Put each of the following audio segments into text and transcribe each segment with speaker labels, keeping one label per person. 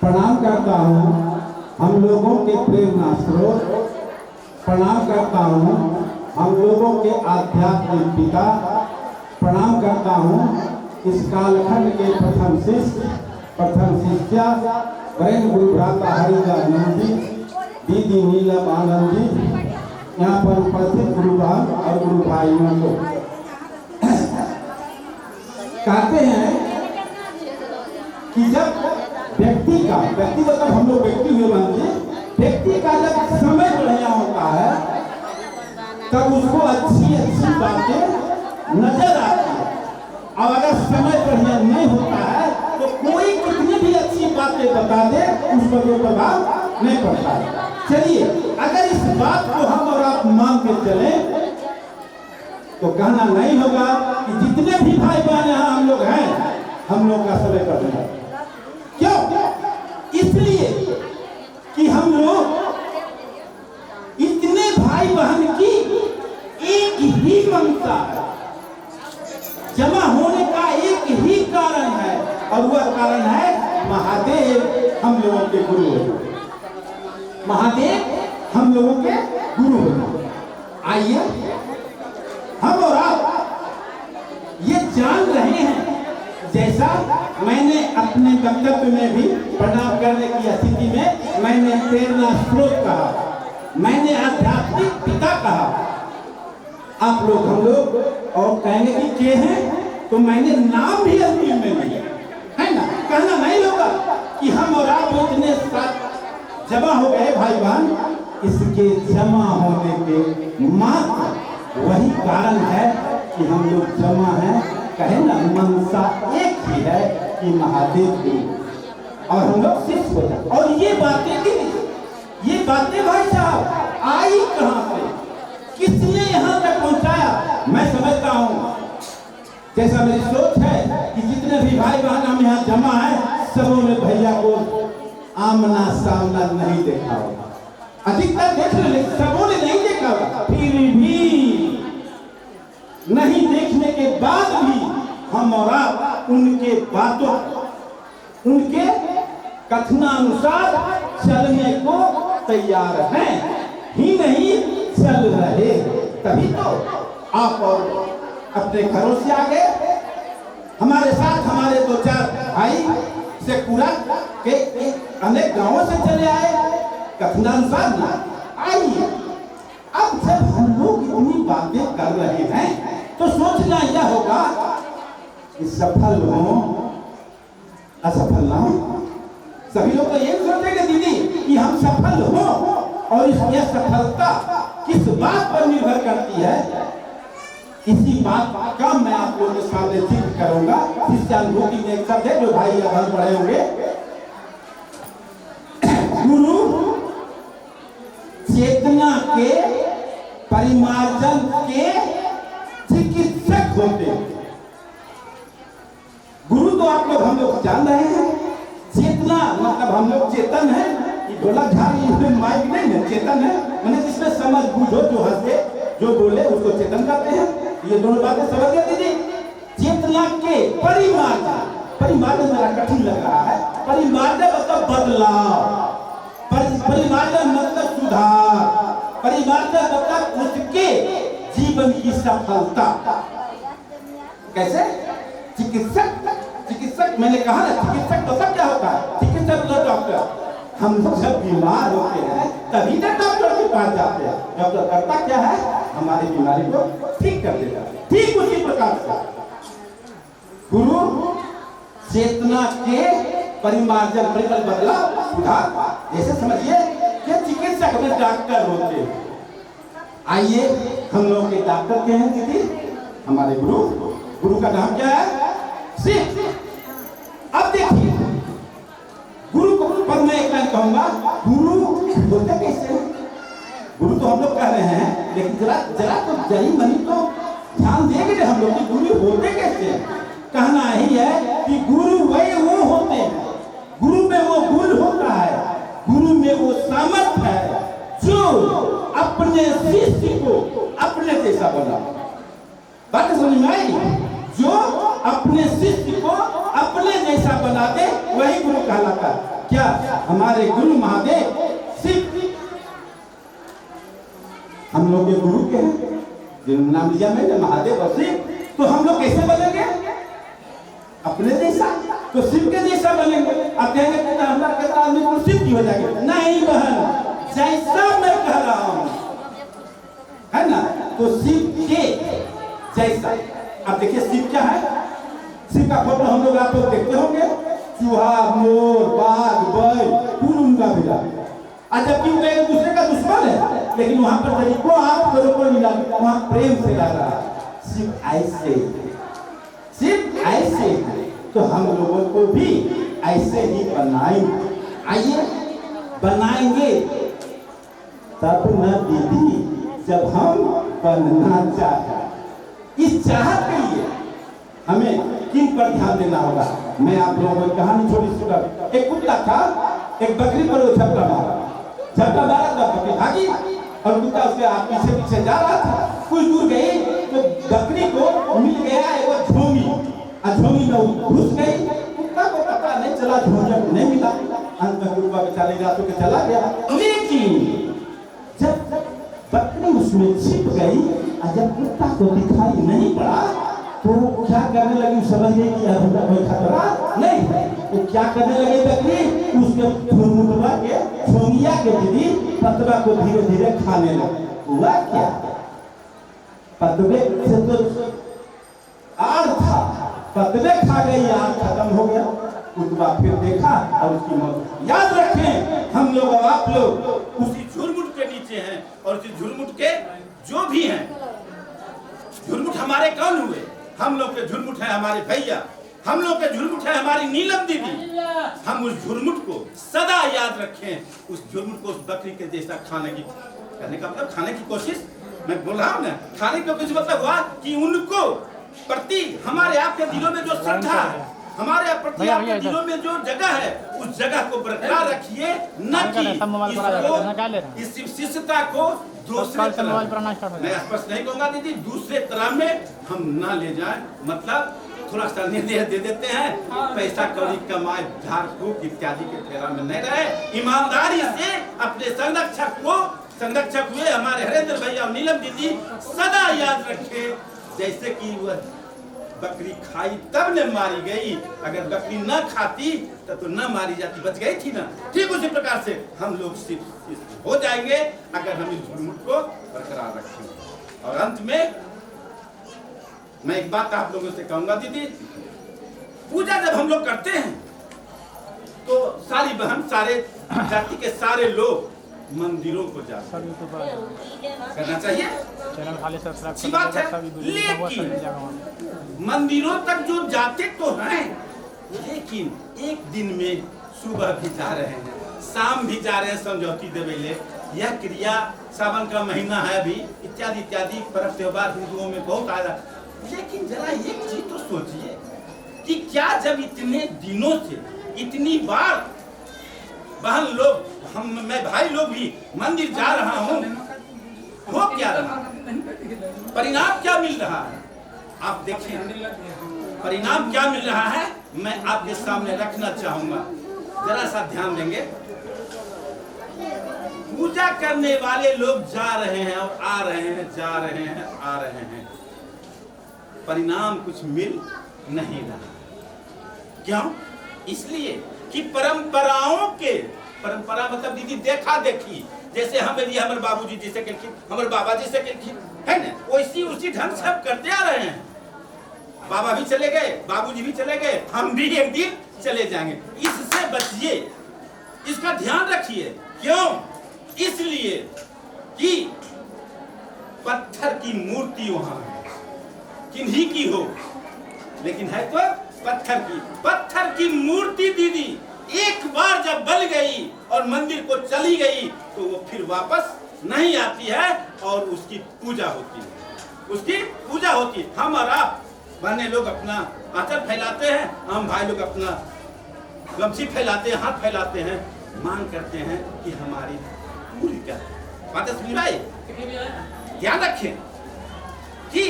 Speaker 1: प्रणाम करता हूँ हम लोगों के प्रेरणा स्रोत, प्रणाम करता हूँ हम लोगों के आध्यात्मिक पिता, प्रणाम करता हूँ इस कालखंड के प्रथम शिष्या वरेण्य गुरु भ्राता हरिदानंद जी, दीदी नीलम आनंद जी, यहाँ पर उपस्थित गुरु बहन और गुरु भाइयों को कहते हैं कि जब व्यक्ति मतलब हम लोग व्यक्ति हुए मानते, व्यक्ति का जब समय बढ़िया होता है तब उसको अच्छी बातें नजर आती है, और अगर समय बढ़िया नहीं होता है तो कोई कितनी भी अच्छी बातें बता दे उस पर कोई प्रभाव नहीं पड़ता है। चलिए, अगर इस बात को हम और आप मान के चले तो कहना नहीं होगा कि जितने भी भाई बहन यहाँ हम लोग हैं, हम लोग का समय बढ़िया है। क्यों? इसलिए कि हम लोग इतने भाई बहन की एक ही ममता है, जमा होने का एक ही कारण है, और वह कारण है महादेव हम लोगों के गुरु हैं। महादेव हम लोगों के गुरु हैं। आइए हम और आप ये जान रहे हैं, जैसा मैंने अपने वक्तव्य में भी प्रणाम करने की स्थिति में मैंने प्रेरणा स्रोत कहा, मैंने आध्यात्मिक पिता कहा। आप लोग हम लोग और कहने की के हैं तो मैंने नाम भी अंतिम में लिया है ना। कहना नहीं होगा कि हम और आप इतने साथ जमा हो गए भाई बहन, इसके जमा होने के मात्र वही कारण है कि हम लोग जमा हैं। कहे ना, मनसा एक ही है कि महादेव गुरु और हम लोग शिष्य हो जाए। और ये बातें भाई साहब आई कहां से, किसने यहां तक पहुंचाया? मैं समझता हूं, जैसा मेरी सोच है कि जितने भी भाई बहन हम यहाँ जमा हैं, सबों ने भैया को आमना सामना नहीं देखा होगा। अधिकतर देख रहे, सबों ने नहीं देखा होगा। फिर भी नहीं देखने के बाद भी हम और आप उनके बातों, उनके कथनानुसार चलने को तैयार हैं ही नहीं चल रहे। तभी तो आप और अपने घरों से आ गए, हमारे साथ हमारे दो चार भाई से पूरा के अनेक गांवों से चले आए कथनानुसार ना। आइए, अब जब हम लोग इतनी बातें कर रहे हैं तो सोचना यह होगा कि सफल हो असफल ना हो। सभी लोग तो ये सोचेंगे दीदी कि हम सफल हो, और यह सफलता किस बात पर निर्भर करती है, इसी बात का मैं आप लोगों के सामने जिक्र करूंगा। शिष्यानुभूति में एक शब्द है जो भाई यहाँ पढ़े होंगे, गुरु चेतना के परिमार्जन के चिकित्सक होते हैं। गुरु तो आप लोग हम लोग जान रहे हैं, चेतना मतलब हम लोग चेतन है, ढोलक झाड़ी इसमें माइक नहीं है, चेतन है मैंने जिसमें समझ बूझो, जो हंसे जो बोले उसको चेतन कहते हैं। ये दोनों बातें समझ गए दीदी। चेतना के परिमार्जन, परिमार्जन मेरा कठिन लग रहा है। परिमार्जन मतलब बदलाव, परिमार्जन मतलब सुधार, परिमार्जन मतलब उसके जीवन की सफलता। कैसे? चिकित्सक मैंने कहा ना, चिकित्सक तो सब क्या होता है, चिकित्सक तो डॉक्टर। हम जब बीमार होते हैं तभी तक डॉक्टर के पास जाते हैं। डॉक्टर करता क्या है, हमारी बीमारी को ठीक कर देता है। ठीक उसी प्रकार से गुरु चेतना के परिमार्जन, बदलाव, सुधार। जैसे समझिए कि चिकित्सक में डॉक्टर होते हैं। आइए, हम लोग के डॉक्टर के हैं दीदी, हमारे गुरु का नाम क्या है? शिव। अब देखिए, गुरु को पर मैं एक लाइन कहूंगा, गुरु होते कैसे? गुरु तो हम लोग कह रहे हैं, लेकिन जरा तो जरी मनी तो ध्यान देंगे हम लोग कि गुरु होते कैसे। कहना ही है कि गुरु वही वो होते हैं, गुरु में वो गुण होता है, गुरु में वो सामर्थ्य है जो अपने शिष्य को अपने जैसा बना। बात समझ में आई? जो अपने शिष्य को अपने जैसा बना दे वही गुरु कहलाता है। क्या हमारे गुरु महादेव शिव हम लोग के गुरु के हैं, जिन्होंने नाम लिया मैंने महादेव और शिव, तो हम लोग कैसे बनेंगे? अपने जैसा, तो शिव के जैसा बनेंगे। अब कहेंगे कि हमारा कहता आदमी को शिव की हो जाएगी, नहीं बहन, जैसा मैं कह रहा हूं है ना, तो शिव के जैसा। अब देखिए शिव क्या है, शिव का फोटो हम लोग आप लोग देखते होंगे, चूहा, मोर, बाघ, बैल, उनका बिला। जबकि वो एक दूसरे का दुश्मन है, लेकिन वहां पर तरीकों आप लोगों को मिला, वहां प्रेम से ला रहा है। शिव ऐसे, शिव ऐसे, तो हम लोगों को भी ऐसे ही बनाएंगे। आइए बनाएंगे तब न दीदी, जब हम बनना चाहते। इस चाहत के लिए हमें किन पर ध्यान देना होगा? मैं आप लोगों को कहानी छोटी सी सुना। एक कुत्ता था, एक बकरी पर वो झपटा मारा, झपटा मारा तो बकरी भागी और कुत्ता उसके पीछे पीछे जा रहा था। कुछ दूर गई तो बकरी को मिल गया एक झोंगी, झोंगी में घुस गई। कुत्ता को पता नहीं चला, झोंगी नहीं मिला, अंत में कुत्ता बेचारे रातों के चला गया। लेकिन जब बकरी उसमें छिप गई और जब कुत्ता को दिखाई नहीं पड़ा तो क्या करने लगी? समझ गई कि अब कोई खतरा नहीं है। तो क्या करने लगी बकरी? उसके झुरमुटवा के झोंगिया के दीदी पतवा को धीरे धीरे खाने लगी। हुआ क्या? पतवे से तो आड़ था, पतवे खा गई, आड़ खत्म हो गया। कुत्ता फिर देखा और उसकी मौत। याद रखें, हम लोग और आप लोग उसी झुरमुट के नीचे हैं, और उसी झुरमुट के जो भी हैं, झुरमुट हमारे कौन हुए? हम लोग के झुरमुट है हमारे भैया, हम लोग के झुरमुट है हमारी नीलम दीदी। हम उस झुरमुट को सदा याद रखें, उस झुरमुट को उस बकरी के जैसा खाने की, करने का मतलब खाने की कोशिश। मैं बोल रहा हूँ ना, खाने की कोशिश मतलब हुआ कि उनको प्रति हमारे आपके दिलों में जो श्रद्धा है, हमारे प्रति आपके दिलों में जो जगह है, उस जगह को बरकरार रखिए, न कि इस शिष्यता को दूसरे तरह, मैं स्पष्ट नहीं कहूंगा दीदी, दूसरे तरह में हम ना ले जाएं। मतलब थोड़ा सा निर्देश दे देते हैं, पैसा कौड़ी कमाए झाड़ फूक इत्यादि के फेरा में नहीं रहे, ईमानदारी से अपने संरक्षक को, संरक्षक हुए हमारे हरेंद्र भैया और नीलम दीदी, सदा याद रखे जैसे कि वह बकरी खाई तब न मारी गई, अगर बकरी न खाती तब तो न मारी जाती, बच गई थी ना। ठीक उसी प्रकार से हम लोग सिर्फ हो जाएंगे अगर हम इस झुरमुट को बरकरार रखेंगे। और अंत में मैं एक बात आप लोगों से कहूंगा दीदी, पूजा जब हम लोग करते हैं तो सारी बहन, सारे जाति के सारे लोग मंदिरों को जाते करना चाहिए, अच्छी बात है। लेकिन मंदिरों तक जो जाते तो हैं, लेकिन एक दिन में सुबह भी जा रहे हैं, शाम भी जा रहे हैं समझौती देवेले। यह क्रिया सावन का महीना है अभी, इत्यादि इत्यादि पर्व त्योहार हिंदुओं में बहुत आ रहा है। लेकिन जरा एक चीज तो सोचिए कि क्या जब इतने दिनों से इतनी बार बहन लोग, मैं भाई लोग भी मंदिर जा रहा हूँ, हो क्या रहा, परिणाम क्या मिल रहा है? आप देखिए परिणाम क्या मिल रहा है, मैं आपके सामने रखना चाहूंगा, जरा सा ध्यान देंगे। पूजा करने वाले लोग जा रहे हैं और आ रहे हैं, जा रहे हैं, आ रहे हैं, परिणाम कुछ मिल नहीं रहा। क्यों? इसलिए कि परंपराओं के, परंपरा मतलब दीदी देखा देखी, जैसे हमारे बाबूजी जैसे के, हमारे बाबा जैसे के, है ना, वैसी उसी ढंग से सब करते आ रहे हैं। बाबा भी चले गए, बाबूजी भी चले गए, हम भी एक दिन चले जाएंगे। इससे बचिए, इसका ध्यान रखिए। क्यों? इसलिए कि पत्थर की मूर्ति वहां है, किन्हीं की हो, लेकिन है तो पत्थर की मूर्ति दीदी एक बार जब बल गई और मंदिर को चली गई तो वो फिर वापस नहीं आती है और उसकी पूजा होती है, उसकी पूजा होती है। हम और आप बहने लोग अपना आंचल फैलाते हैं, हम भाई लोग अपना गमछी फैलाते हैं, हाथ फैलाते हैं, मांग करते हैं कि हमारी पूरी कर। बातें सुनी भाई, ध्यान रखें कि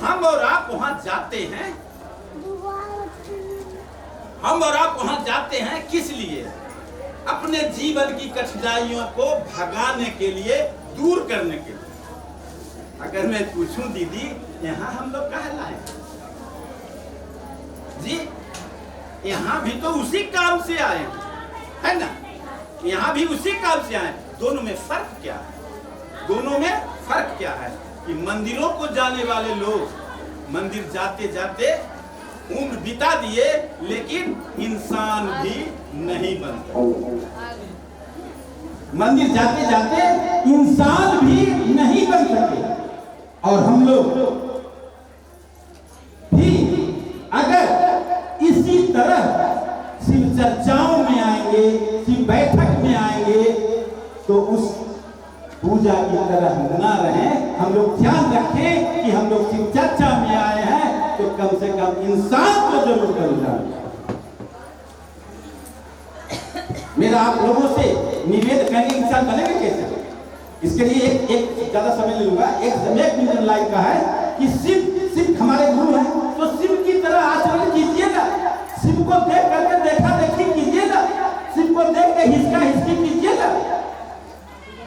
Speaker 1: हम और आप वहां जाते हैं, हम और आप वहां जाते हैं किस लिए? अपने जीवन की कठिनाइयों को भगाने के लिए, दूर करने के लिए। अगर मैं पूछूं दीदी, यहाँ हम लोग कहाँ लाए जी? यहाँ भी तो उसी काम से आए है ना? यहाँ भी उसी काम से आए। दोनों में फर्क क्या है? दोनों में फर्क क्या है कि मंदिरों को जाने वाले लोग मंदिर जाते जाते उम्र बिता दिए, लेकिन इंसान भी नहीं बनते। मंदिर जाते जाते इंसान भी नहीं बन सके। और हम लोग भी अगर इसी तरह शिव चर्चाओं में आएंगे, शिव बैठक में आएंगे, तो उस पूजा की तरह न रहें। हम लोग ध्यान रखें कि हम लोग शिव चर्चा में आए हैं तो कम से कम इंसान को जरूर करें। मेरा आप लोगों से निवेदन करेंगे, इंसान बनेगा कैसे? इसके लिए एक ज्यादा समय ले लूंगा। एक मिनट लाइन का है कि शिव हमारे गुरु हैं, तो शिव की तरह आचरण कीजिएगा। शिव को देख करके देखा देखी कीजिएगा, शिव को देख के हिसका हिसकी कीजिएगा।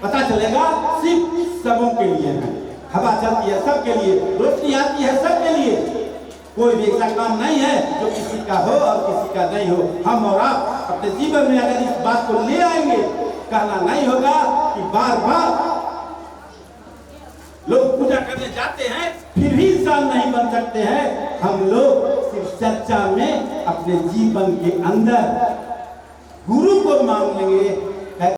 Speaker 1: पता चलेगा शिव सबों के लिए है। हवा चलती है सबके लिए, रोशनी आती है सबके लिए। कोई भी ऐसा काम नहीं है जो किसी का हो और किसी का नहीं हो। हम और आप अपने जीवन में अगर इस बात को ले आएंगे, कहना नहीं होगा कि बार बार लोग पूजा करने जाते हैं फिर भी इंसान नहीं बन सकते हैं। हम लोग सिर्फ चर्चा में अपने जीवन के अंदर गुरु को मान लेंगे।